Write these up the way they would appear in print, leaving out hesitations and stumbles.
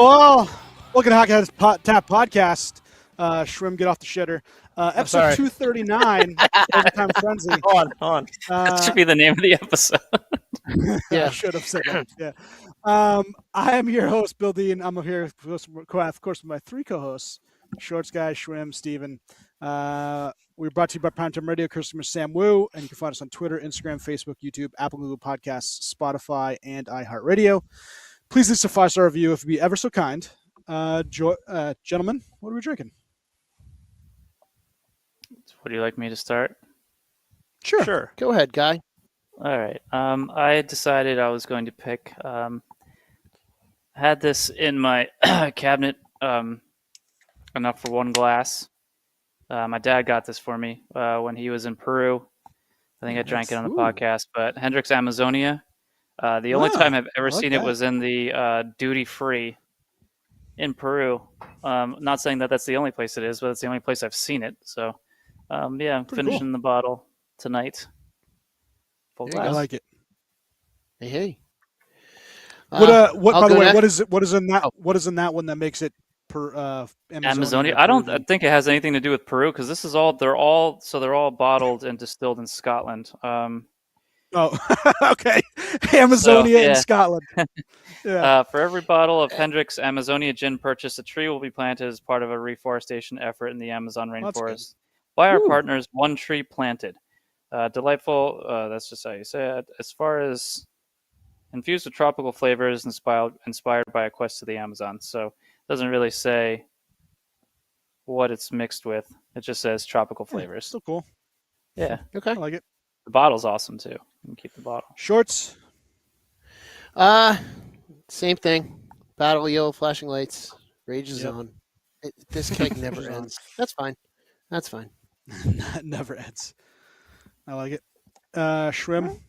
well, welcome to Hockey Heads Tap Podcast. Shrimp, get off the shitter. Episode 239, Overtime Frenzy. Hold on. That should be the name of the episode. Yeah, I should have said that. Yeah. I am your host, Bill Dean. I'm here, of course, with my three co-hosts, Shorts Guy, Shrimp, Steven. We're brought to you by Primetime Radio, customer Sam Wu, and you can find us on Twitter, Instagram, Facebook, YouTube, Apple, Google Podcasts, Spotify, and iHeartRadio. Please leave us a 5-star review if you'd be ever so kind. Gentlemen, what are we drinking? Would you like me to start? Sure. Go ahead, Guy. All right. I decided I was going to pick. Had this in my cabinet, enough for one glass. My dad got this for me when he was in Peru. I think I drank it on the podcast. But Hendrix Amazonia. The only time I've ever seen it was in the duty free in Peru. Not saying that that's the only place it is, but it's the only place I've seen it. So, I'm finishing the bottle tonight. Full glass. I like it. Hey. By the way, what is in that? What is in that one that makes it Amazonia? I don't think it has anything to do with Peru because this is all. They're all bottled and distilled in Scotland. Okay. Amazonia in Scotland. Yeah. For every bottle of Hendrix Amazonia gin purchased, a tree will be planted as part of a reforestation effort in the Amazon rainforest. By our partners, one tree planted. Delightful. That's just how you say it. As far as infused with tropical flavors, inspired by a quest to the Amazon. So it doesn't really say what it's mixed with. It just says tropical flavors. Still cool. Yeah. Okay. I like it. The bottle's awesome too. You can keep the bottle. Shorts. Same thing. Battle yellow flashing lights. Rage is on. This keg never ends. That's fine. Never ends. I like it. Shrimp.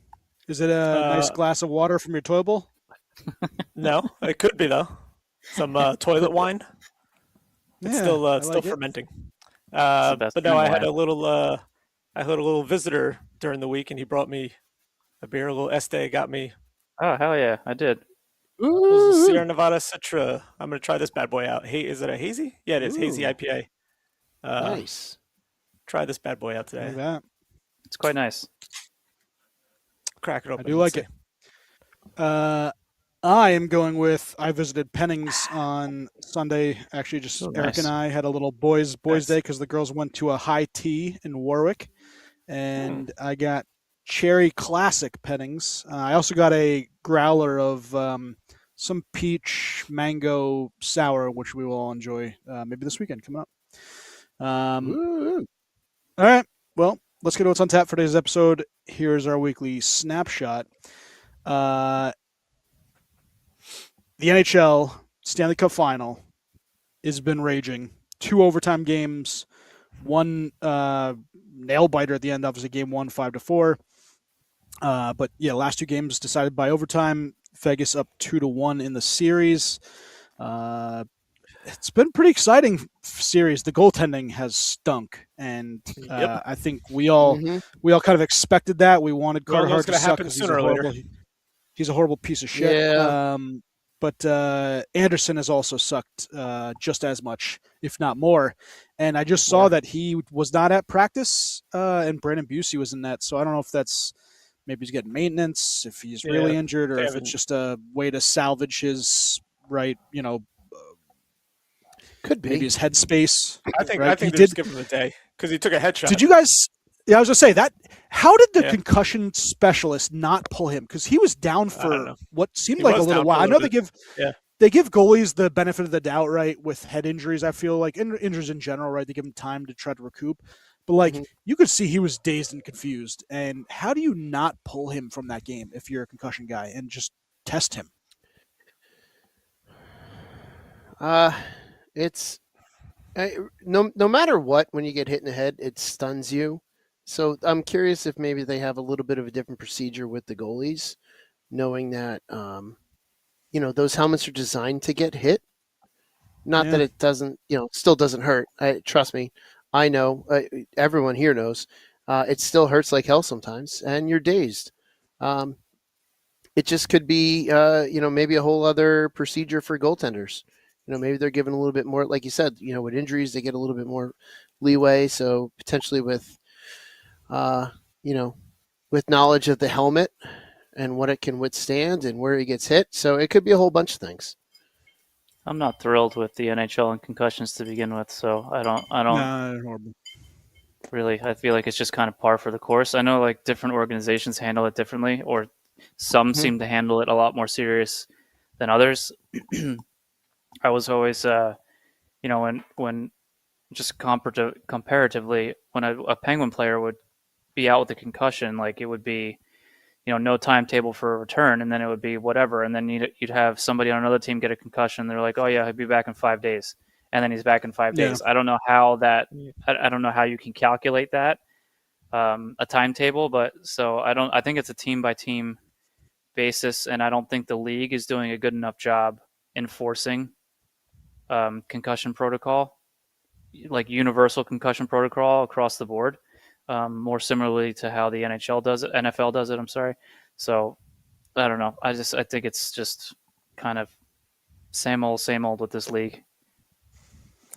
Is it a nice glass of water from your toilet bowl? No, it could be though. Some toilet wine. It's still fermenting. But no, I had a little visitor during the week, and he brought me a beer, a little Este. Got me. Oh hell yeah, I did. It was a Sierra Nevada Citra. I'm gonna try this bad boy out. Hey, is it a hazy? Yeah, it is. Hazy IPA. Nice. Try this bad boy out today. Like that. It's quite nice. Crack it open. I do like it. I am going with. I visited Penning's on Sunday. Actually, just Eric and I had a little boys' day because the girls went to a high tea in Warwick, and I got Cherry Classic Penning's. I also got a growler of some peach mango sour, which we will all enjoy maybe this weekend coming up. All right. Well, let's get to what's on tap for today's episode. Here's our weekly snapshot. The NHL Stanley Cup Final has been raging. 2 overtime games, one nail biter at the end. Obviously, game 1, 5-4. But yeah, last 2 games decided by overtime. Vegas up 2-1 in the series. It's been pretty exciting series. The goaltending has stunk, and I think we all kind of expected that. We wanted Carter to suck because he's a horrible piece of shit. Yeah. But Anderson has also sucked just as much, if not more. And I just saw that he was not at practice, and Brandon Busey was in that. So I don't know if that's maybe he's getting maintenance, if he's really injured, or if it's just a way to salvage his could be maybe his headspace. I think they just give him a day because he took a headshot. Did you guys? Yeah, I was going to say that. How did the concussion specialist not pull him? Because he was down for what seemed like a little while. I know they give goalies the benefit of the doubt, right? With head injuries, I feel like injuries in general, right? They give him time to try to recoup. But you could see he was dazed and confused. And how do you not pull him from that game if you're a concussion guy and just test him? It's no matter what. When you get hit in the head, it stuns you. So I'm curious if maybe they have a little bit of a different procedure with the goalies, knowing that those helmets are designed to get hit. Not that it doesn't, still doesn't hurt. Trust me, I know. Everyone here knows. It still hurts like hell sometimes, and you're dazed. It just could be, maybe a whole other procedure for goaltenders. maybe they're given a little bit more, like you said, with injuries, they get a little bit more leeway. So potentially with, with knowledge of the helmet and what it can withstand and where he gets hit. So it could be a whole bunch of things. I'm not thrilled with the NHL and concussions to begin with, so I don't really. I feel like it's just kind of par for the course. I know like different organizations handle it differently, or some seem to handle it a lot more serious than others. I was always, when just comparatively, when a Penguin player would be out with a concussion, like it would be, no timetable for a return, and then it would be whatever, and then you'd have somebody on another team get a concussion. They're like, oh yeah, he'll be back in 5 days, and then he's back in 5 days. I don't know how I don't know how you can calculate that, a timetable, but so I think it's a team by team basis, and I don't think the league is doing a good enough job enforcing concussion protocol, like universal concussion protocol across the board. More similarly to how the NFL does it. I'm sorry. So I don't know. I think it's just kind of same old with this league.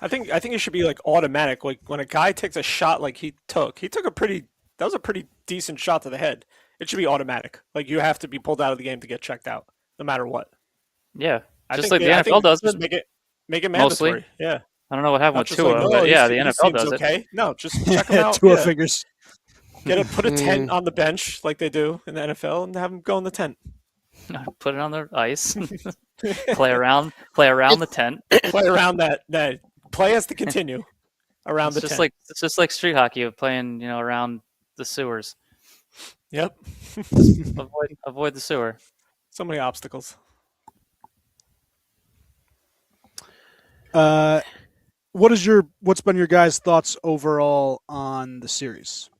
I think it should be like automatic. Like when a guy takes a shot, like he took that was a pretty decent shot to the head. It should be automatic. Like you have to be pulled out of the game to get checked out, no matter what. Yeah, just like the NFL does it. Make it mandatory. Mostly. Yeah. I don't know what happened with Tua, but the NFL does it. No, just check him out. Tua fingers. Put a tent on the bench like they do in the NFL and have him go in the tent. Put it on the ice. play around the tent. Play around that. Play has to continue around the tent. It's just like street hockey of playing, around the sewers. Yep. avoid the sewer. So many obstacles. What's been your guys' thoughts overall on the series?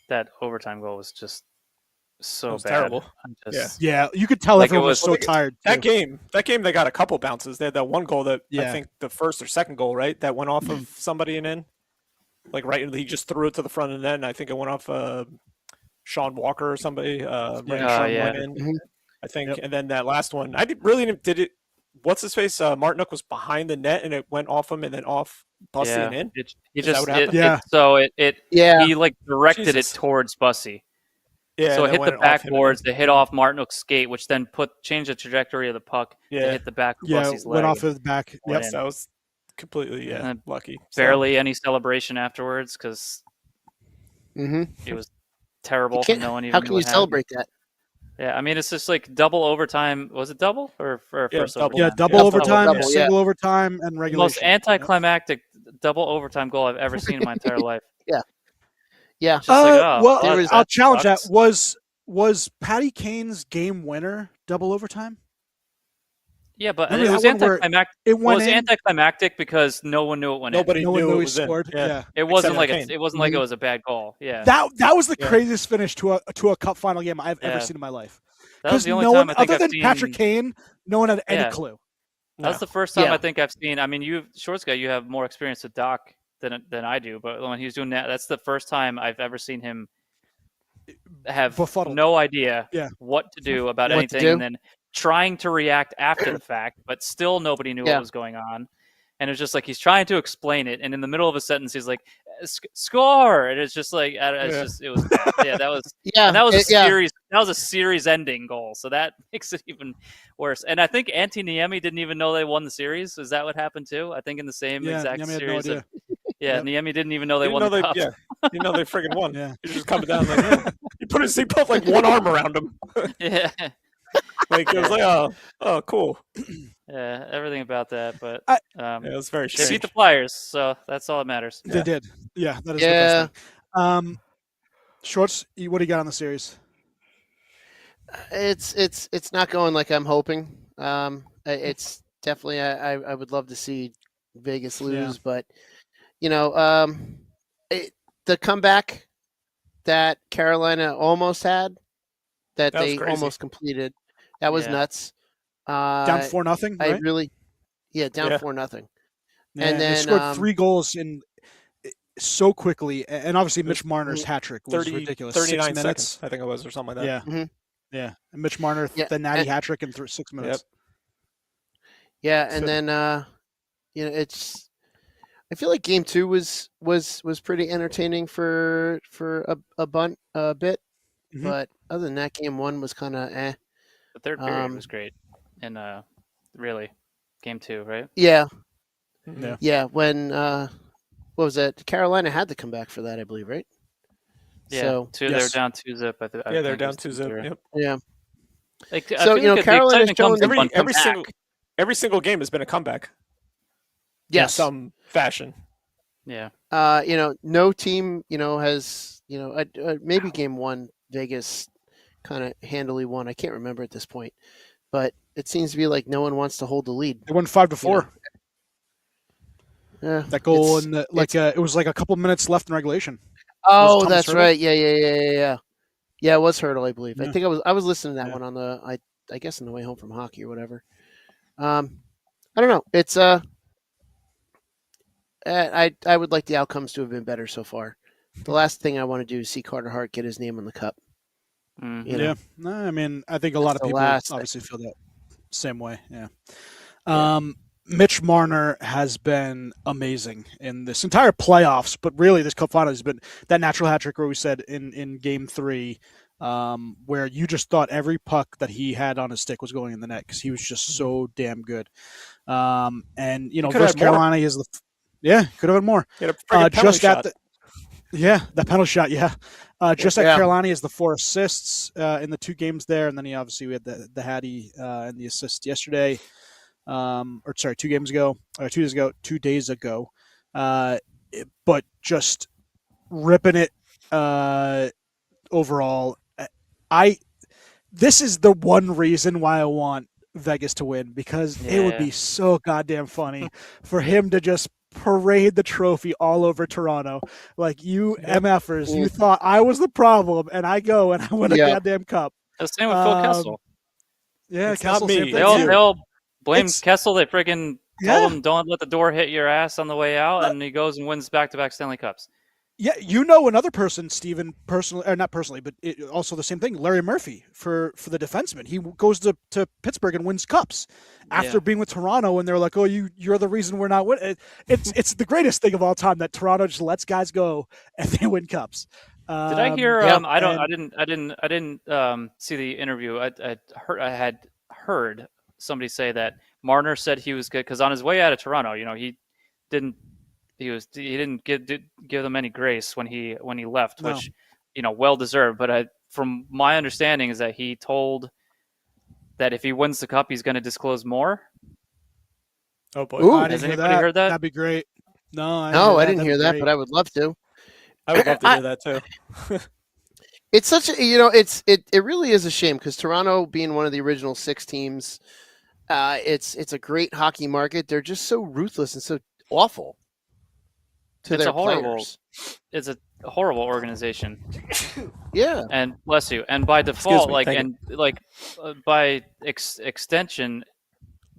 That overtime goal was just so bad. Terrible. Yeah, you could tell everyone was so tired. That game, they got a couple bounces. They had that one goal that I think the first or second goal, right? That went off of somebody and in. Like he just threw it to the front and then I think it went off Sean Walker or somebody. Went in, I think, and then that last one, did it. What's his face? Martinook was behind the net and it went off him and then off Bussy and in. He like directed it towards Bussy. Yeah, so it hit the backboards. They hit off Martinook's skate, which then changed the trajectory of the puck. Yeah, to hit the back of Bussy's leg. Went off of the back. Yep, that was completely lucky. Barely any celebration afterwards because it was terrible. No one even how can you celebrate that? Yeah, I mean, it's just like double overtime. Was it double or first double? Overtime? Yeah, double overtime, single overtime, and regulation. The most anticlimactic double overtime goal I've ever seen in my entire life. Yeah. I'll challenge that. Was Patty Kane's game winner double overtime? Yeah, but it was anticlimactic. It was anticlimactic because no one knew it went in. Nobody knew he scored. Yeah. It wasn't like it was a bad goal. Yeah. That was the craziest finish to a cup final game I've ever seen in my life. That was the only time I think other than Patrick Kane, no one had any clue. That's the first time I think I've seen. I mean, Shorts guy, you have more experience with Doc than I do, but when he was doing that, that's the first time I've ever seen him have no idea what to do about anything, and then trying to react after the fact, but still nobody knew what was going on. And it's just like he's trying to explain it, and in the middle of a sentence, he's like, "Score!" And it's just like it was bad. Yeah, that was and that was a series. That was a series-ending goal, so that makes it even worse. And I think Antti Niemi didn't even know they won the series. Is that what happened too? I think in the same exact Niemi series. Had no idea. Niemi didn't even know they won the cup. Yeah, you know they friggin' won. Yeah, he's just coming down like he put like one arm around him. Yeah. Like it was like oh cool. Yeah, everything about that, but it was very strange. They beat the Flyers, so that's all that matters. They did. Yeah, that is the best thing. Shorts, what do you got on the series? It's not going like I'm hoping. It's definitely I would love to see Vegas lose, but the comeback that Carolina almost had, that they almost completed, that was nuts. Down 4-0. Right? I really, down 4-0. Yeah, and then they scored 3 goals in so quickly, and obviously Mitch Marner's hat trick was ridiculous. 39 6 minutes, seconds, I think it was, or something like that. Yeah, yeah. And Mitch Marner, the natty hat trick in 6 minutes. Yeah, and then it's. I feel like Game 2 was pretty entertaining for a bit, but other than that, Game 1 was kind of eh. The third period was great, and really, Game 2, right? Yeah, Yeah. yeah. When what was that? Carolina had to come back for that, I believe, right? Yeah, so, they were down 2-0. Yeah, they're down 2-0. Yep. Yeah. Like, so Carolina's shown every single game has been a comeback. Yes. In some fashion. Yeah. No team, has, maybe Game 1 Vegas kind of handily won. I can't remember at this point, but it seems to be like no one wants to hold the lead. They won 5-4. Yeah, that goal in the it was like a couple minutes left in regulation. Oh, that's right. Yeah. Yeah, it was Hurdle, I believe. Yeah. I think I was listening to that one on the I guess on the way home from hockey or whatever. I don't know. It's I would like the outcomes to have been better so far. The last thing I want to do is see Carter Hart get his name on the cup. Yeah, no, I mean, I think a lot of people obviously feel that same way. Yeah. Mitch Marner has been amazing in this entire playoffs, but really this cup final has been that natural hat trick where we said in Game 3, where you just thought every puck that he had on his stick was going in the net because he was just so damn good. And versus Carolina is could have been more. Just got that penalty shot. Yeah. Just like Carolina has the 4 assists in the 2 games there, and then we had the Hattie and the assist yesterday. 2 games ago, or 2 days ago. But just ripping it overall. This is the one reason why I want Vegas to win, because it would be so goddamn funny for him to just parade the trophy all over Toronto. Like, you MFers, you thought I was the problem, and I go and I win a goddamn cup. The same with Phil Kessel. Yeah, it's Kessel, not me. They all blame Kessel. They freaking told him, don't let the door hit your ass on the way out, and he goes and wins back-to-back Stanley Cups. Yeah, another person, Steven, personally, or not personally, but also the same thing, Larry Murphy, for the defenseman. He goes to Pittsburgh and wins cups after being with Toronto, and they're like, oh, you're the reason we're not winning. It's the greatest thing of all time that Toronto just lets guys go and they win cups. Did I hear? I didn't see the interview. I had heard somebody say that Marner said he was good because on his way out of Toronto, he didn't give them any grace when he left, which well deserved. But from my understanding is that he told that if he wins the cup, he's going to disclose more. Oh boy! Ooh, has anybody heard that? That'd be great. No, I didn't hear that, but I would love to. I would love to hear that too. It's such a it really is a shame because Toronto, being one of the original 6 teams, it's a great hockey market. They're just so ruthless and so awful to their players. It's a horrible organization. Yeah, and bless you. And by default, by extension,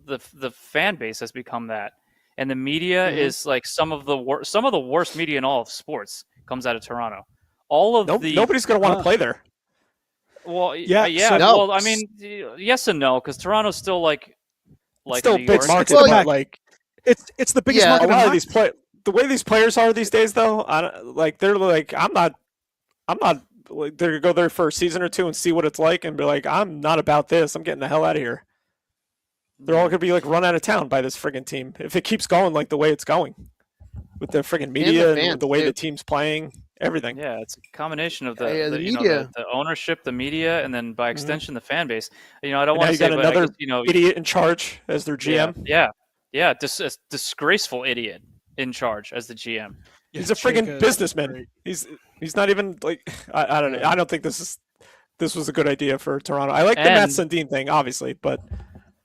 the fan base has become that, and the media is like some of the worst media in all of sports comes out of Toronto. Nobody's going to want to play there. Well, Well, I mean, yes and no, because Toronto's still like still big market, it's the biggest market. A lot of these the way these players are these days, though, they're like, I'm not. They're gonna go there for a season or 2 and see what it's like, and be like, I'm not about this. I'm getting the hell out of here. They're all gonna be like run out of town by this friggin' team if it keeps going like the way it's going, with the friggin' media and the way the team's playing, everything. Yeah, it's a combination of the media, the ownership, the media, and then by extension the fan base. I don't want to say, got another idiot in charge as their GM. Yeah, a disgraceful idiot in charge as the GM. He's a friggin' businessman. He's not even like I don't know. I don't think this was a good idea for Toronto. I like the Matt Sundin thing, obviously, but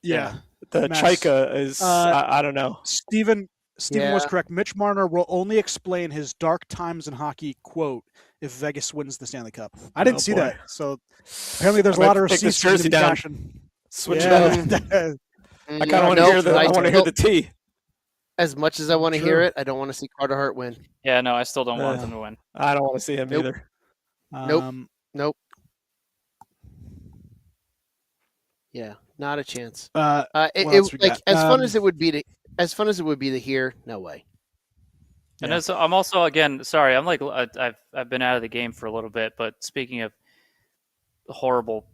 the Chaika is I don't know. Steven was correct. Mitch Marner will only explain his dark times in hockey quote if Vegas wins the Stanley Cup. I didn't see that, so apparently there's a lot of receipts to be cashing. Switch it up. I kind of want to hear I want to hear the tea. As much as I want to hear it, I don't want to see Carter Hart win. Yeah, no, I still don't want them to win. I don't want to see him either. Nope. Yeah, Not a chance. What else we got? As fun as it would be to hear, no way. And I'm also, again, sorry, I'm like, I've been out of the game for a little bit, but speaking of horrible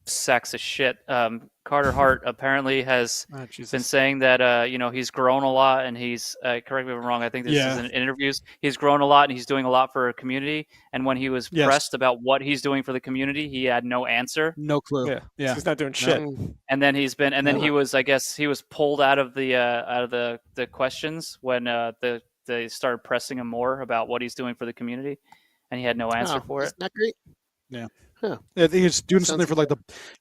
sexist shit, Carter Hart apparently has been saying that he's grown a lot, and he's correct me if I'm wrong, I think this is in interviews, he's grown a lot and he's doing a lot for a community, and when he was pressed about what he's doing for the community, he had no answer, no clue. Yeah. He's not doing shit. And then he was, I guess he was pulled out of the questions when they started pressing him more about what he's doing for the community, and he had no answer for it. Isn't that great? Yeah. Huh. I think he's doing something for like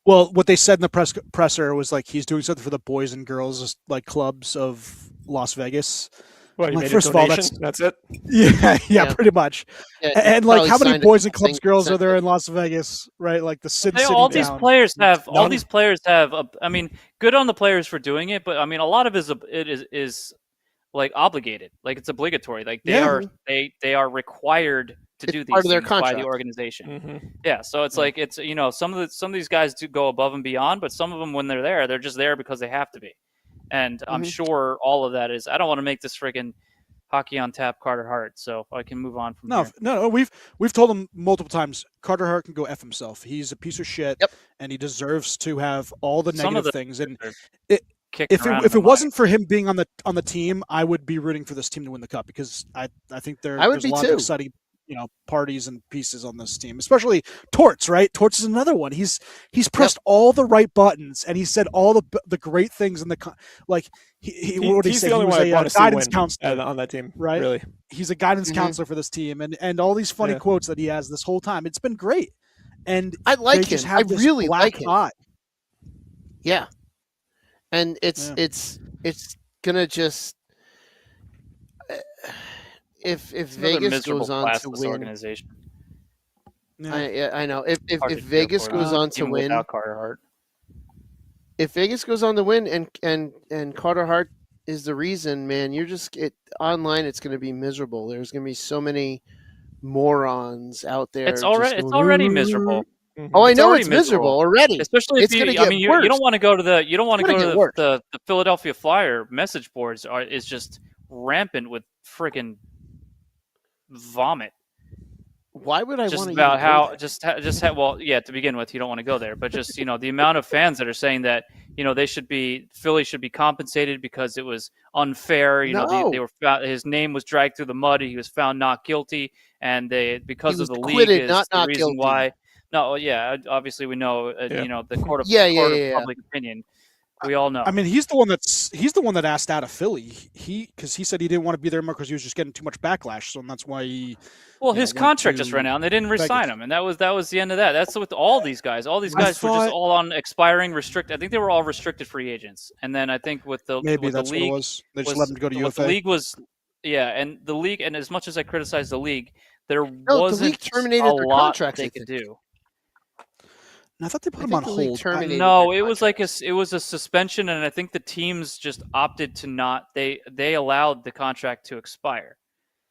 what they said in the presser was like he's doing something for the boys and girls like clubs of Las Vegas. Well, like, first of all, that's it. Yeah, pretty much. Yeah, and like, how many boys and clubs, girls are there in Las Vegas, right? Like the Sin City. All these players have. I mean, good on the players for doing it, but I mean, a lot of it is like obligated, like it's obligatory, like they are required to do these things by the organization. Mm-hmm. Yeah, so it's like it's some of these guys do go above and beyond, but some of them when they're there, they're just there because they have to be. And I'm sure all of that is. I don't want to make this friggin' hockey on tap Carter Hart, so I can move on from here. No, we've told him multiple times. Carter Hart can go F himself. He's a piece of shit, and he deserves to have all the negative things. And if it wasn't for him being on the team, I would be rooting for this team to win the cup because I think there's a lot of exciting parties and pieces on this team, especially Torts, right? Torts is another one. He's pressed all the right buttons and he said all the great things in the he's the only one I want to see guidance counselor on that team, right? Really, he's a guidance counselor for this team, and all these funny quotes that he has this whole time. It's been great, and I like him. I really like him. Hot. Yeah, and it's gonna just. If Vegas goes on to win, organization. I know. If Vegas goes on to win, Carter Hart. If Vegas goes on to win, and Carter Hart is the reason, man, online. It's going to be miserable. There's going to be so many morons out there. It's already miserable. Mm-hmm. Oh, I know it's miserable already. Especially if you don't want to go to the Philadelphia Flyer message boards. Is just rampant with freaking vomit. Why would I want to? About how to begin with, you don't want to go there, but just the amount of fans that are saying that Philly should be compensated because it was unfair. They were his name was dragged through the mud. He was found not guilty, and because of the league is the reason guilty. Why. No, yeah, obviously we know. The court of public opinion. We all know. I mean, he's the one that asked out of Philly. Because he said he didn't want to be there because he was just getting too much backlash. So that's why he. Well, his contract just ran out, and they didn't re-sign him, and that was the end of that. That's with all these guys. All these guys were just all on expiring restricted. I think they were all restricted free agents, and then I think with the maybe with that's the league, what it was. They just let him go to UFA. The league was, and the league, and as much as I criticize the league, there wasn't the league terminated a their lot contracts, they could do. I thought they put him on hold. No, it was a suspension, and I think the teams just opted to not. They allowed the contract to expire.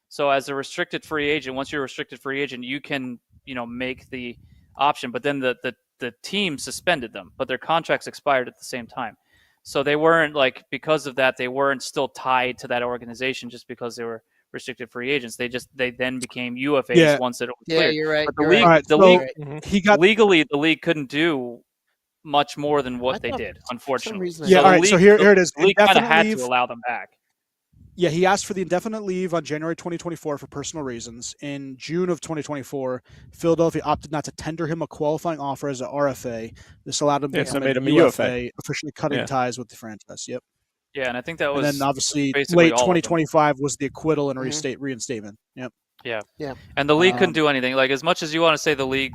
So as a restricted free agent, once you're a restricted free agent, you can make the option. But then the team suspended them, but their contracts expired at the same time. So they weren't because of that, they weren't still tied to that organization just because they were restricted free agents. They then became UFAs once it was cleared. Yeah, you're right. But legally, the league couldn't do much more than what they did, unfortunately. So here it is. The league kind of had to allow them back. Yeah, he asked for the indefinite leave on January 2024 for personal reasons. In June of 2024, Philadelphia opted not to tender him a qualifying offer as an RFA. This allowed him to become a UFA, officially cutting ties with the franchise. Yep. Yeah, and I think that was. And then obviously late 2025 was the acquittal and reinstatement. Yep. Yeah. And the league couldn't do anything. As much as you want to say the league,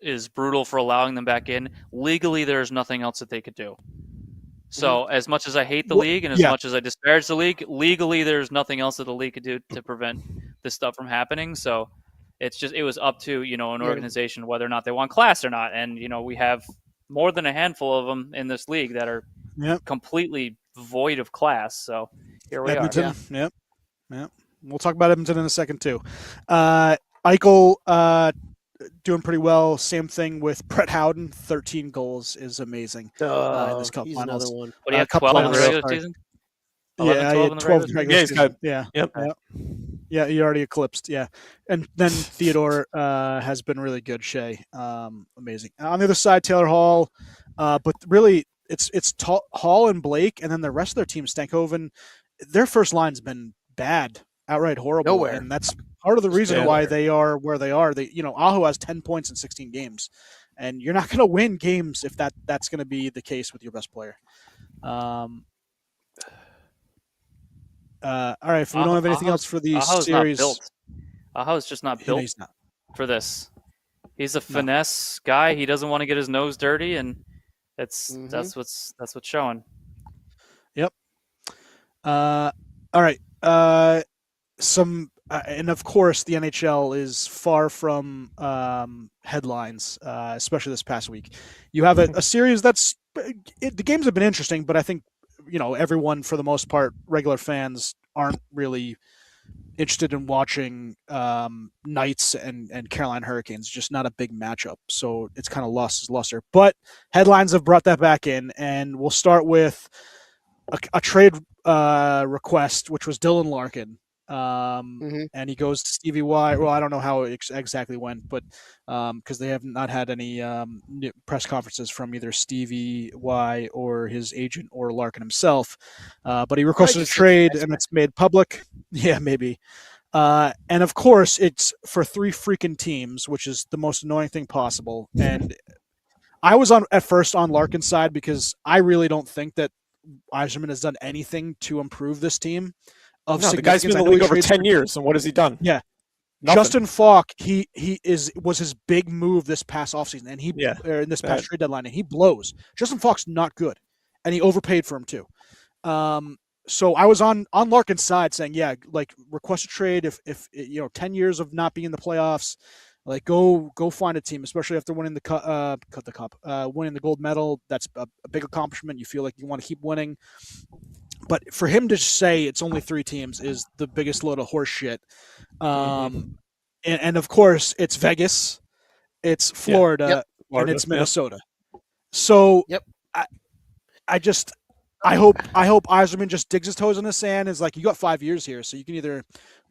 is brutal for allowing them back in, legally there's nothing else that they could do. So as much as I hate the league and as much as I disparage the league, legally there's nothing else that the league could do to prevent this stuff from happening. So it was up to an organization whether or not they want class or not. And we have more than a handful of them in this league that are completely void of class. So here we Edmonton, are. Yep. We'll talk about Edmonton in a second too. Eichel doing pretty well. Same thing with Brett Howden. 13 goals is amazing in this cup he's finals. another one. What do you have? Cup 12 in the finals, regular sorry. season. 11, 12 in the 12 regular regular season. season. Yeah, Yep. Yeah, he already eclipsed. Yeah, and then Theodore has been really good. Shea, amazing. On the other side, Taylor Hall, but really it's Hall and Blake, and then the rest of their team, Stankoven, their first line's been bad, outright horrible, Nowhere. and that's part of the reason why they are where they are. They, Aho has 10 points in 16 games, and you're not going to win games if that's going to be the case with your best player. All right, if we don't have anything else for the series, Aho's just not built for this. He's a finesse guy. He doesn't want to get his nose dirty, and that's what's showing. Yep. All right. And of course, the NHL is far from headlines, especially this past week. You have a series the games have been interesting, but I think everyone, for the most part, regular fans aren't really interested in watching Knights and Carolina Hurricanes. Just not a big matchup, so it's kind of lost its luster. But headlines have brought that back in, and we'll start with a trade request, which was Dylan Larkin. And he goes to Stevie Y. Well, I don't know how it exactly went, but because they have not had any press conferences from either Stevie Y or his agent or Larkin himself. But he requested a trade, and it's made public. Yeah, maybe. And of course, it's for 3 freaking teams, which is the most annoying thing possible. And I was at first on Larkin's side because I really don't think that Yzerman has done anything to improve this team. The guy's been in the league over 10 years, and what has he done? Yeah. Nothing. Justin Falk, was his big move this past offseason, and in this past trade deadline, and he blows. Justin Falk's not good, and he overpaid for him too. So I was on Larkin's side saying, request a trade if 10 years of not being in the playoffs, go find a team, especially after winning the cup, winning the gold medal. That's a big accomplishment. You feel like you want to keep winning. But for him to say it's only 3 teams is the biggest load of horse shit. And of course, it's Vegas, it's Florida, and it's Minnesota. So I hope Yzerman just digs his toes in the sand. Is like, you got 5 years here, so you can either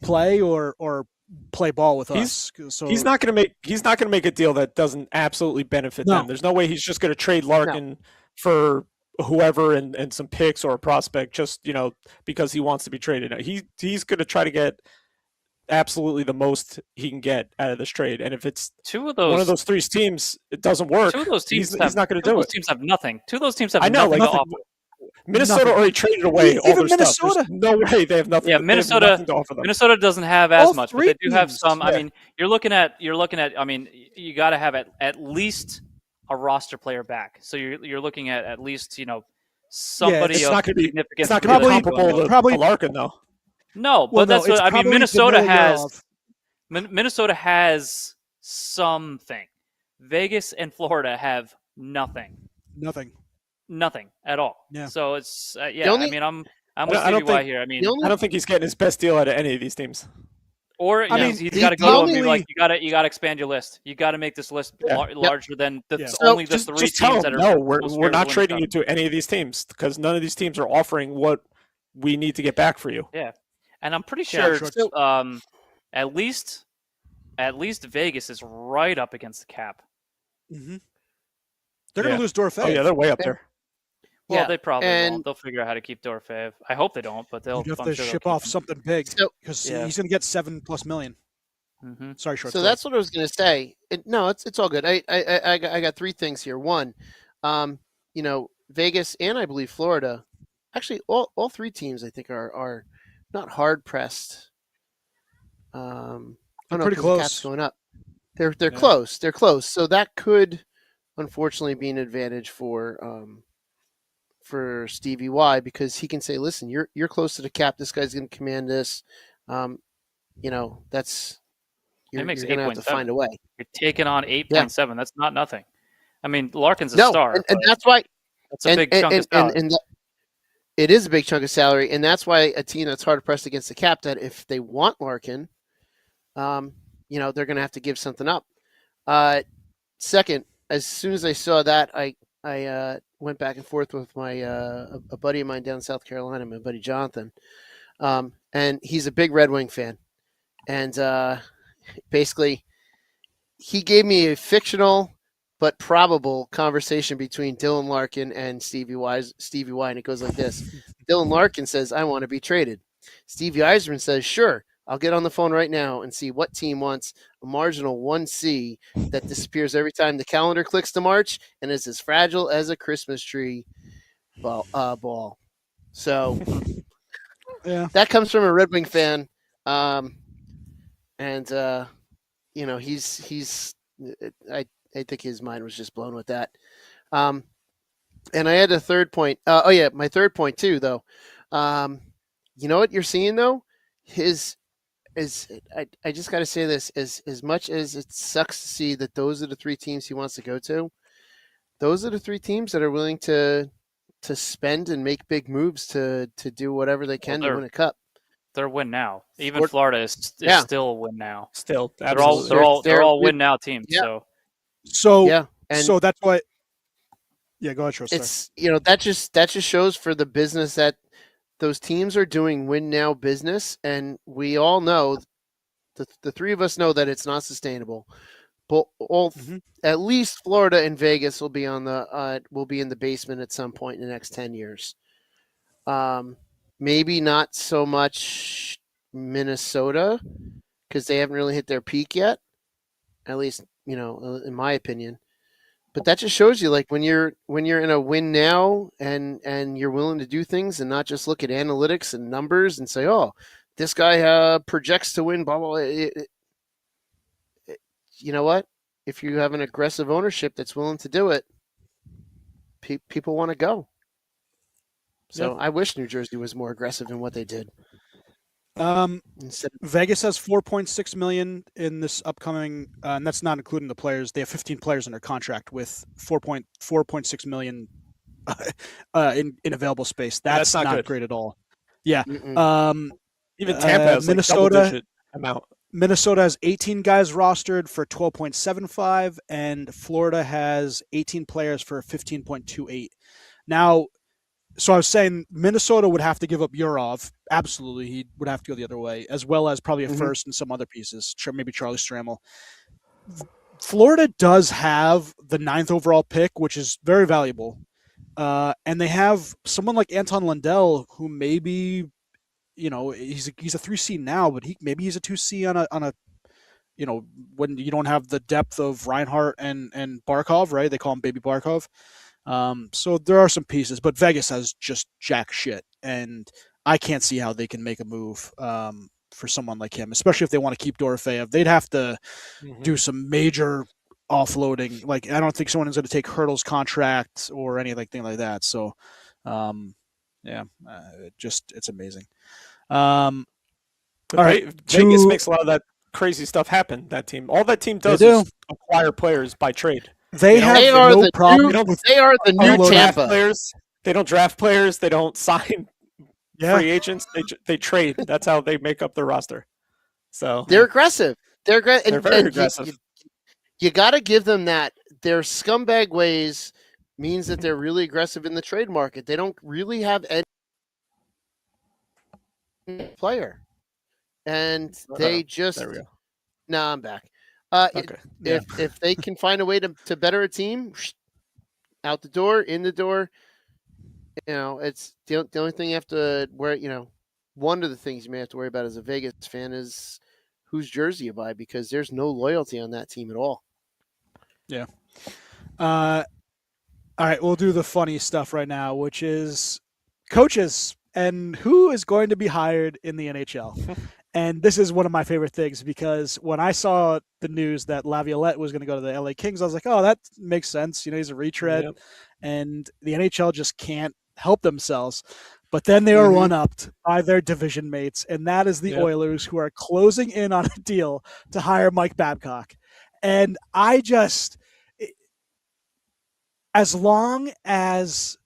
play or play ball with us. So he's not going to make a deal that doesn't absolutely benefit them. There's no way he's just going to trade Larkin for whoever and some picks or a prospect just because he wants to be traded. He's going to try to get absolutely the most he can get out of this trade, and if it's one of those 3 teams, it doesn't work. 2 of those teams he's not going to do it. 2 of those teams have nothing. 2 of those teams have nothing. To offer. Minnesota already traded away all their stuff. There's no way they have nothing. Yeah, Minnesota to offer them. Minnesota doesn't have as much, but they do have some. Yeah. I mean, you're looking at. I mean, you got to have at least a roster player back. So you're looking at least somebody it's of not going to be significance. It's not going to be comparable to Larkin, though. No, but that's what I mean. Minnesota has something. Vegas and Florida have nothing. Nothing at all. Yeah. So it's I'm with Stevie Y here. I mean, I don't think he's getting his best deal out of any of these teams. Or he's got to go and be like, you got to expand your list. You got to make this list larger than only the 3 teams that are. No, we're not trading you to any of these teams because none of these teams are offering what we need to get back for you. Yeah, and I'm pretty sure at least Vegas is right up against the cap. Mm-hmm. They're going to lose Dorfeev. Oh yeah, they're way up there. Well, they probably won't. They'll figure out how to keep Dorfeev. I hope they don't, but they'll. You have to ship off something big because he's going to get $7+ million. Mm-hmm. Sorry, short. So that's what I was going to say. It's all good. I got 3 things here. One, Vegas and I believe Florida, actually all 3 teams I think are not hard pressed. They're pretty close. The cap's going up. They're close. They're close. So that could unfortunately be an advantage for Stevie Y because he can say, listen, you're close to the cap. This guy's going to command this. That's you're going to have to find a way. You're taking on 8.7. That's not nothing. I mean, Larkin's a star, and that's why that's a big chunk of salary. And it is a big chunk of salary, and that's why a team that's hard pressed against the cap, that if they want Larkin, they're going to have to give something up. Second, as soon as I saw that, I went back and forth with my a buddy of mine down in South Carolina, my buddy Jonathan, and he's a big Red Wing fan, and basically he gave me a fictional but probable conversation between Dylan Larkin and Stevie Y, and it goes like this: Dylan Larkin says, "I want to be traded." Stevie Yzerman says, "Sure, I'll get on the phone right now and see what team wants a marginal 1C that disappears every time the calendar clicks to March and is as fragile as a Christmas tree ball." So yeah, that comes from a Red Wing fan, and he's I think his mind was just blown with that. And I had a third point. My third point too, though. You know what you're seeing though? I just got to say this: as much as it sucks to see that those are the three teams he wants to go to, those are the three teams that are willing to spend and make big moves to do whatever they can to win a cup. They're win now. Even Florida is still a win now. Still, they're all win now teams. Yeah. So that's why. Yeah, go ahead, Tristan. It's that just shows for the business that those teams are doing win now business, and we all know the three of us know that it's not sustainable. But at least Florida and Vegas will be in the basement at some point in the next 10 years. Maybe not so much Minnesota because they haven't really hit their peak yet. At least, in my opinion. But that just shows you, like, when you're in a win now and you're willing to do things and not just look at analytics and numbers and say, oh, this guy projects to win, blah, blah, blah. You know what? If you have an aggressive ownership that's willing to do it, people want to go. So I wish New Jersey was more aggressive in what they did. Vegas has $4.6 million in this upcoming, and that's not including the players. They have 15 players under contract with $4.6 million in available space. That's not great at all. Yeah. Even Tampa has Minnesota amount. Minnesota has 18 guys rostered for 12.75, and Florida has 18 players for 15.28. Now, so I was saying Minnesota would have to give up Yurov. Absolutely, he would have to go the other way, as well as probably a first and some other pieces, maybe Charlie Stramel. Florida does have the 9th overall pick, which is very valuable. And they have someone like Anton Lundell, who maybe, he's a 3C now, but maybe he's a 2C on a when you don't have the depth of Reinhart and Barkov, right? They call him Baby Barkov. So there are some pieces, but Vegas has just jack shit, and I can't see how they can make a move for someone like him, especially if they want to keep Dorofeyev. They'd have to do some major offloading. Like, I don't think someone is going to take Hurdle's contract or anything like that. So, it's amazing. Vegas makes a lot of that crazy stuff happen. That team, all that team does is acquire players by trade. They are the new Tampa players. They don't draft players. They don't sign free agents. They trade. That's how they make up their roster. So they're aggressive. They're very aggressive. You got to give them that. Their scumbag ways means that they're really aggressive in the trade market. They don't really have any player, and they just. There we go. No, I'm back. Okay. If they can find a way to better a team, out the door, in the door, it's the only thing you have to worry. One of the things you may have to worry about as a Vegas fan is whose jersey you buy, because there's no loyalty on that team at all. Yeah. All right, we'll do the funny stuff right now, which is coaches and who is going to be hired in the NHL. And this is one of my favorite things, because when I saw the news that Laviolette was going to go to the LA Kings, I was like, oh, that makes sense. He's a retread. Yep. And the NHL just can't help themselves. But then they are one-upped by their division mates, and that is the Oilers, who are closing in on a deal to hire Mike Babcock. And I just, as long as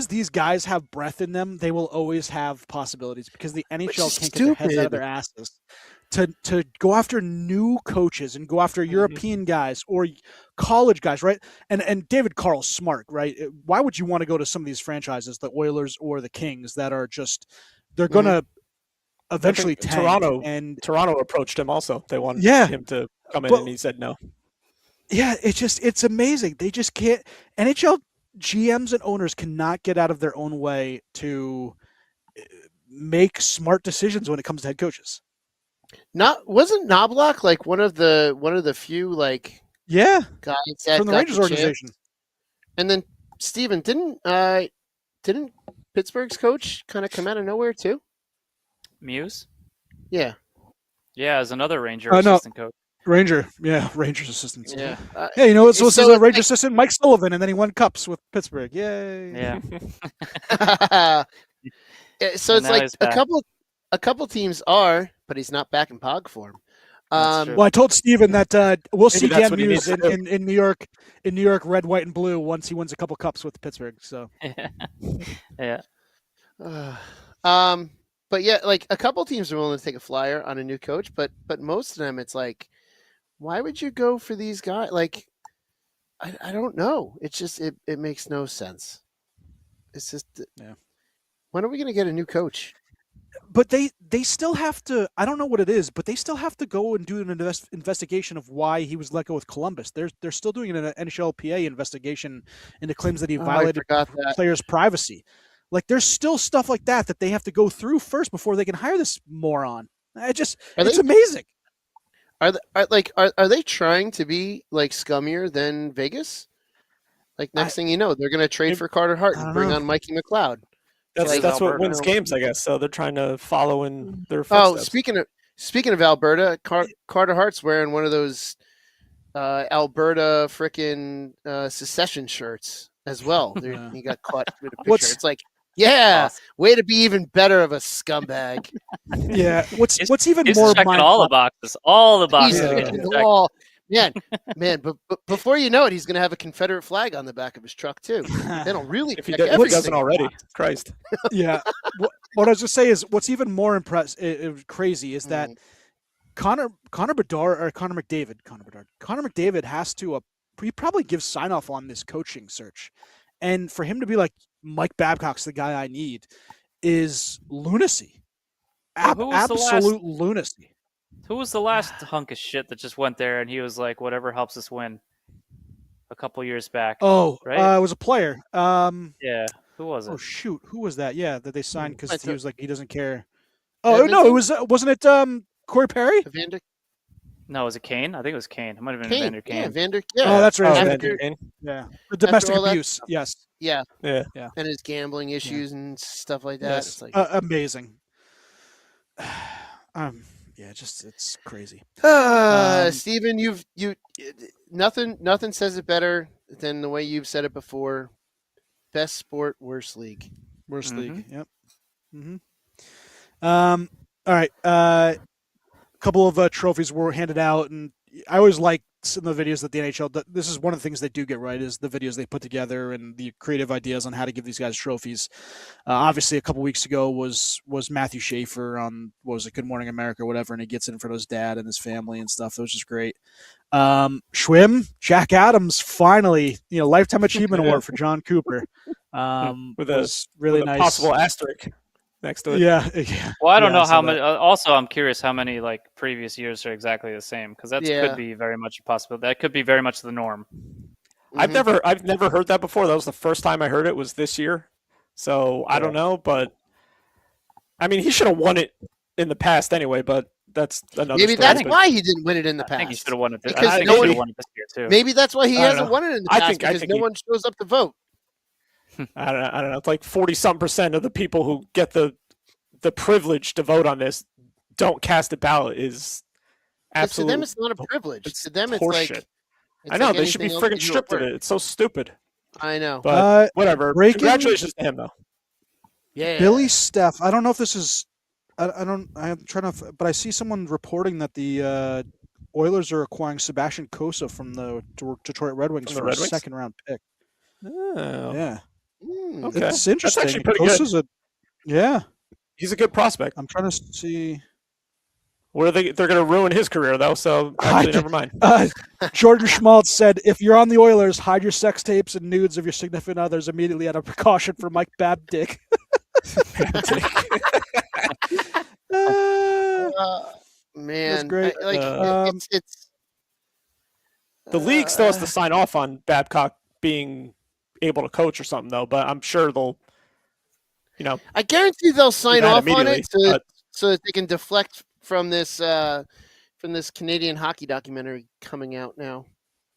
these guys have breath in them, they will always have possibilities, because the NHL can't get their heads out of their asses to go after new coaches and go after European guys or college guys, right? And David Carl's smart, right? Why would you want to go to some of these franchises, the Oilers or the Kings, that are just they're going to eventually tank? Toronto approached him also. They wanted him to come in, and he said no. Yeah, it's amazing. They just can't. NHL GMs and owners cannot get out of their own way to make smart decisions when it comes to head coaches. Wasn't Knobloch like one of the few guys that from the Rangers organization? And then Steven, didn't Pittsburgh's coach kind of come out of nowhere too? Muse? Yeah. Yeah, as another Ranger assistant coach. Rangers assistant. Yeah. Hey, you know what's supposed to be a Ranger assistant? Mike Sullivan, and then he won cups with Pittsburgh. Yay! Yeah. So it's like a couple teams are, but he's not back in Pog form. Well, I told Steven that we'll see Dan Muse in New York, red, white, and blue once he wins a couple cups with Pittsburgh. So, yeah. But yeah, like a couple teams are willing to take a flyer on a new coach, but most of them, it's like, why would you go for these guys? Like, I don't know. It's just it makes no sense. It's just when are we going to get a new coach? But they still have to. I don't know what it is, but they still have to go and do an investigation of why he was let go with Columbus. They're still doing an NHLPA investigation into claims that he violated players' privacy. Like, there's still stuff like that they have to go through first before they can hire this moron. It's amazing. Are they trying to be like scummier than Vegas? Like, next thing you know, they're going to trade for Carter Hart and bring on Mikey McLeod. That's what wins games, I guess. So they're trying to follow in their footsteps. Oh, speaking of Alberta, Carter Hart's wearing one of those Alberta frickin' secession shirts as well. He got caught with a picture. It's like, way to be even better of a scumbag. Yeah. What's even he's more checking all the boxes. All the boxes. Man, but before you know it, he's going to have a Confederate flag on the back of his truck too. They don't really if he doesn't already. Christ. Yeah. What I was just saying is, what's even more crazy is that Connor McDavid has to he probably gives sign off on this coaching search, and for him to be like, Mike Babcock's the guy I need, is lunacy. Absolute lunacy. Who was the last hunk of shit that just went there and he was like, whatever helps us win, a couple years back? Oh, right? It was a player. Yeah. Who was it? Oh, shoot. Who was that? Yeah, that they signed because he was like, he doesn't care. Oh, no, wasn't it Corey Perry? No, was it Kane? I think it was Kane. It might have been Evander Kane. Yeah, Oh, that's right. Evander Kane. Yeah. The domestic abuse. Yes. Yeah. Yeah. And his gambling issues and stuff like that. Yes. It's like amazing. Yeah, it's crazy. Steven, you nothing says it better than the way you've said it before. Best sport, worst league. Worst league. Yep. All right. A couple of trophies were handed out, and I always like some of the videos that the NHL. This is one of the things they do get right, is the videos they put together and the creative ideas on how to give these guys trophies. Obviously, a couple weeks ago was Matthew Schaefer on, what was it, Good Morning America or whatever, and he gets it in front of his dad and his family and stuff. That was just great. Schwim, Jack Adams, finally, Lifetime Achievement Award for John Cooper. Was really nice. Possible asterisk next to it. Yeah. Well, I don't know how many. Also, I'm curious how many previous years are exactly the same, because that could be very much a possibility. That could be very much the norm. I've never heard that before. That was the first time I heard it was this year. So I don't know, but I mean, he should have won it in the past anyway. But that's another. Maybe story. that's why he didn't win it in the past. I think he should have won it. Because I think he should have won it this year too. Maybe that's why he hasn't won it in the past, because no one shows up to vote. I don't know. It's like 40-some% of the people who get the privilege to vote on this don't cast a ballot. Is absolutely. To them, it's not a privilege. To them, it's horseshit. like. I know, they should be friggin' stripped of it. It's so stupid. I know. But whatever. Congratulations to him, though. Yeah. Billy Steff. I don't know if this is. I'm trying to. But I see someone reporting that the Oilers are acquiring Sebastian Cossa from the Detroit Red Wings for a second-round pick. Oh. Yeah. Okay. It's interesting. That's actually pretty good. Yeah. He's a good prospect. I'm trying to see. They're going to ruin his career though. So actually, never mind. Jordan Schmaltz said, "If you're on the Oilers, hide your sex tapes and nudes of your significant others immediately out of precaution for Mike Babdick." Man, that's great. It's the league still has to sign off on Babcock being able to coach or something though. But I'm sure they'll, I guarantee they'll sign off on it so that they can deflect from this Canadian hockey documentary coming out now.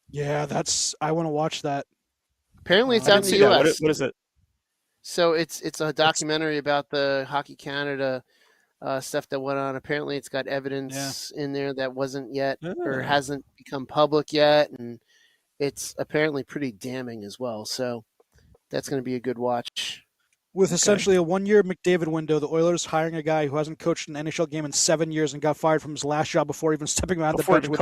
Yeah, I want to watch that. Apparently, it's out in the U.S. What is it? So it's a documentary about the Hockey Canada stuff that went on. Apparently, it's got evidence in there that wasn't yet or hasn't become public yet, and it's apparently pretty damning as well. So that's going to be a good watch. With essentially a 1-year McDavid window, the Oilers hiring a guy who hasn't coached an NHL game in 7 years and got fired from his last job before even stepping behind the bench would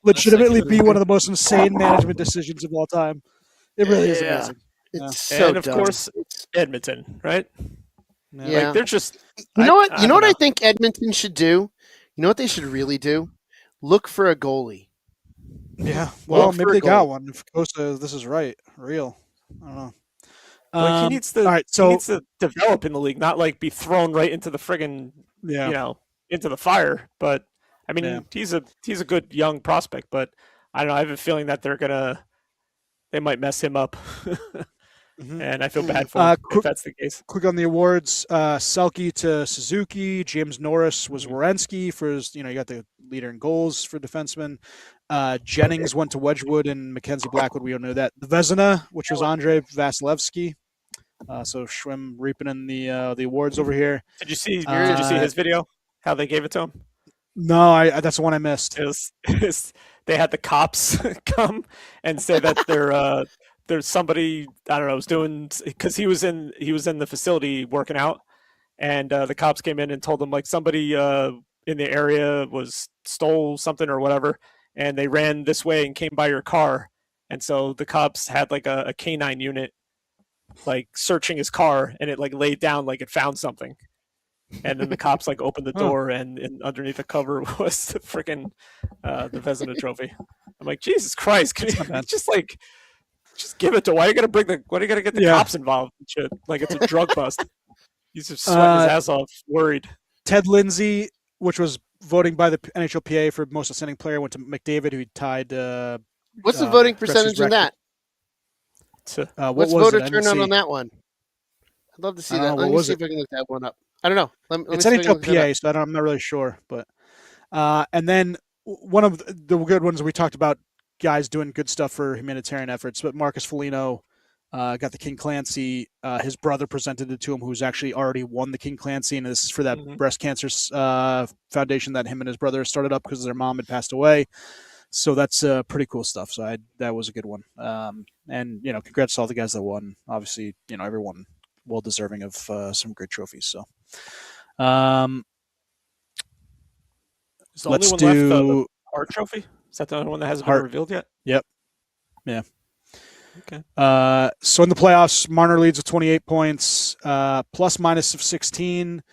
legitimately be one of the most insane management decisions of all time. It really is amazing. It's so and of course, Edmonton, right? Yeah, like they're just. You know what? You know what I think Edmonton should do? You know what they should really do? Look for a goalie. Yeah, well, maybe they got one. If Costa, this is real. I don't know. He needs to. All right, he needs to develop in the league, not like be thrown right into the friggin', into the fire. But I mean, he's a good young prospect. But I don't know. I have a feeling that they might mess him up, and I feel bad for him if that's the case. Quick on the awards: Selke to Suzuki. James Norris was Werenski for his. You got the leader in goals for defenseman. Jennings went to Wedgwood and Mackenzie Blackwood. We don't know that. The Vezina, which was Andrei Vasilevsky. So Schwim reaping in the awards over here. Did you see his video? How they gave it to him? No, that's the one I missed. They had the cops come and say that there's somebody, I don't know, was doing, because he was in the facility working out, and the cops came in and told him like somebody in the area stole something or whatever, and they ran this way and came by your car, and so the cops had like a canine unit like searching his car, and it like laid down like it found something, and then the cops like opened the door, and underneath the cover was the freaking the Vezina trophy. I'm like, Jesus Christ, can you just give it to? Why are you gonna get the cops involved and shit? Like it's a drug bust. He's just sweating his ass off, worried. Ted Lindsay, which was voting by the NHLPA for most outstanding player, went to McDavid, who tied. What's the voting percentage in that? What's voter turnout on that one? I'd love to see that. Let me see if I can look that one up. I don't know. It's NHLPA, so I'm not really sure. But and then one of the good ones we talked about, guys doing good stuff for humanitarian efforts. But Marcus Foligno got the King Clancy. His brother presented it to him, who's actually already won the King Clancy, and this is for that breast cancer foundation that him and his brother started up because their mom had passed away. So that's pretty cool stuff. So that was a good one. And congrats to all the guys that won. Obviously, everyone well deserving of some great trophies. So, let's do the Hart Trophy. Is that the only one that hasn't been revealed yet? Yep. Yeah. Okay. So in the playoffs, Marner leads with 28 points, plus minus of 16.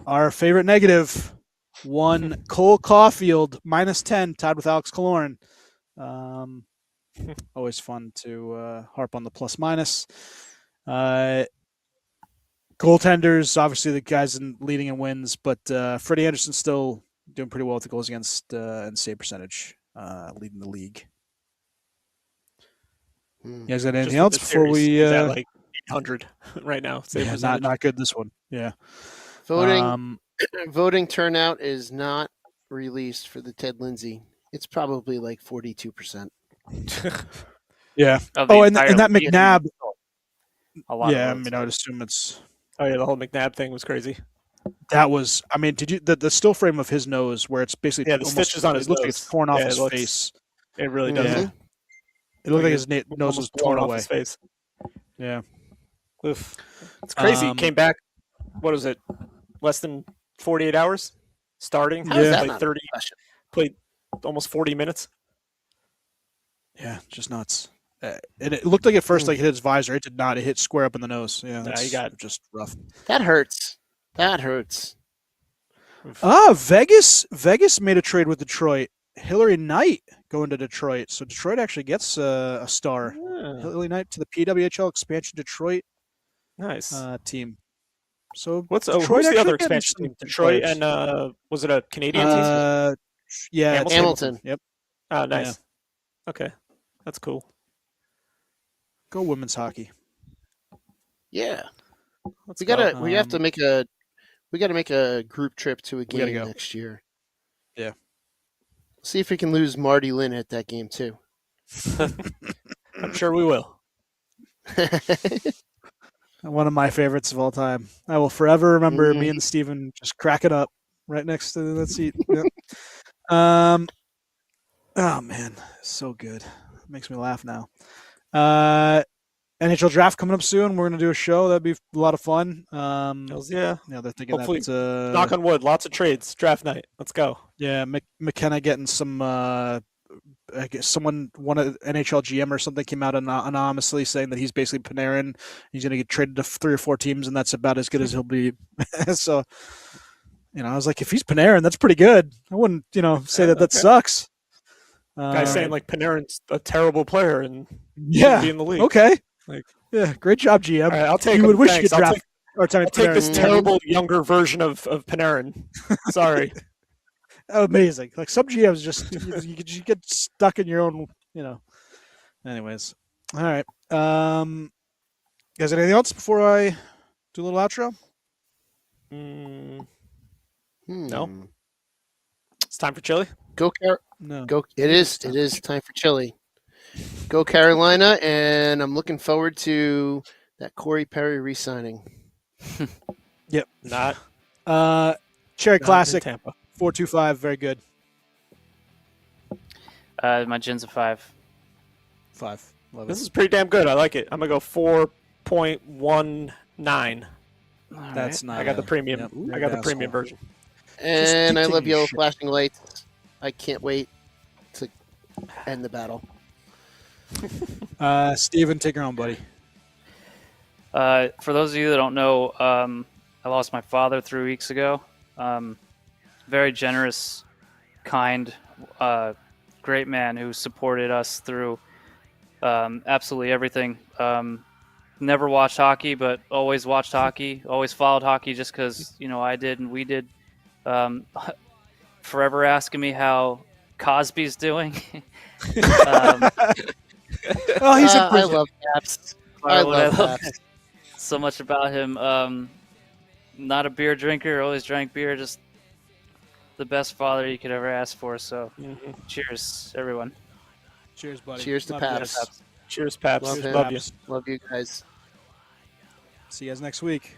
Our favorite negative. One Cole Caulfield minus 10, tied with Alex Killorn. Always fun to harp on the plus minus. Goaltenders, obviously the guys leading in wins, but Freddie Anderson's still doing pretty well with the goals against and save percentage, leading the league. You guys got anything else before we? At like 800 right now. Yeah, not good this one. Yeah. Voting turnout is not released for the Ted Lindsay. It's probably like 42%. Yeah. And that McNabb. A lot. Yeah, I would assume it's. Oh yeah, the whole McNabb thing was crazy. That was. Did you the still frame of his nose where it's basically the stitches on his nose. It looks like it's torn off his face. It really does. Yeah. It looked like his nose was torn away. Off his face. Yeah. Oof. It's crazy. He came back. What was it? Less than 48 hours starting. Like 30. Played almost 40 minutes. Yeah, just nuts. And it looked like at first like it hit his visor. It did not. It hit square up in the nose. Yeah, he got just rough. That hurts. Vegas made a trade with Detroit. Hillary Knight going to Detroit, so Detroit actually gets a star. Yeah. Hillary Knight to the PWHL expansion Detroit. Nice team. So who's the other expansion team? Detroit players. And was it a Canadian team? Yeah, Hamilton. Yep. Oh, nice. Yeah. Okay, that's cool. Go women's hockey. Yeah, we have to make a group trip to a game next year. Yeah. See if we can lose Marty Lynn at that game too. I'm sure we will. One of my favorites of all time. I will forever remember me and Steven just cracking up right next to that seat. Yep. Oh man, so good. It makes me laugh now. NHL draft coming up soon. We're gonna do a show. That'd be a lot of fun. Hells yeah. Yeah, they're thinking hopefully, that. Knock on wood. Lots of trades. Draft night. Let's go. Yeah, McKenna getting some. I guess one of NHL GM or something came out anonymously saying that he's basically Panarin. He's going to get traded to 3 or 4 teams, and that's about as good as he'll be. So, I was like, if he's Panarin, that's pretty good. I wouldn't, say that sucks. Guy's saying like Panarin's a terrible player and shouldn't be in the league. Okay. Yeah, great job, GM. All right, I'll take. You would wish you could draft. I'll take this terrible younger version of Panarin. Sorry. Amazing. Like some GMs just you get stuck in your own, Anyways. All right. Guys, anything else before I do a little outro? No. It's time for chili. No. Go. It is time for chili. Go Carolina, and I'm looking forward to that Corey Perry re-signing. Yep. Not. Cherry not Classic. Tampa. 4.25, very good. My gin's a 5. 5. Love this it. is pretty damn good. I like it. I'm gonna go 4.19. That's not. I got the premium. Yep, I got the premium version. And I love yellow flashing lights. I can't wait to end the battle. Steven, take your own, buddy. For those of you that don't know, I lost my father 3 weeks ago. Very generous, kind, great man who supported us through absolutely everything. Never watched hockey, but always watched hockey. Always followed hockey just because I did and we did. Forever asking me how Cosby's doing. He's I love Caps. I love Caps. So much about him. Not a beer drinker. Always drank beer. Just the best father you could ever ask for. So, cheers, everyone. Cheers, buddy. Cheers to Paps. Cheers, Paps. Love Love you. Love you guys. See you guys next week.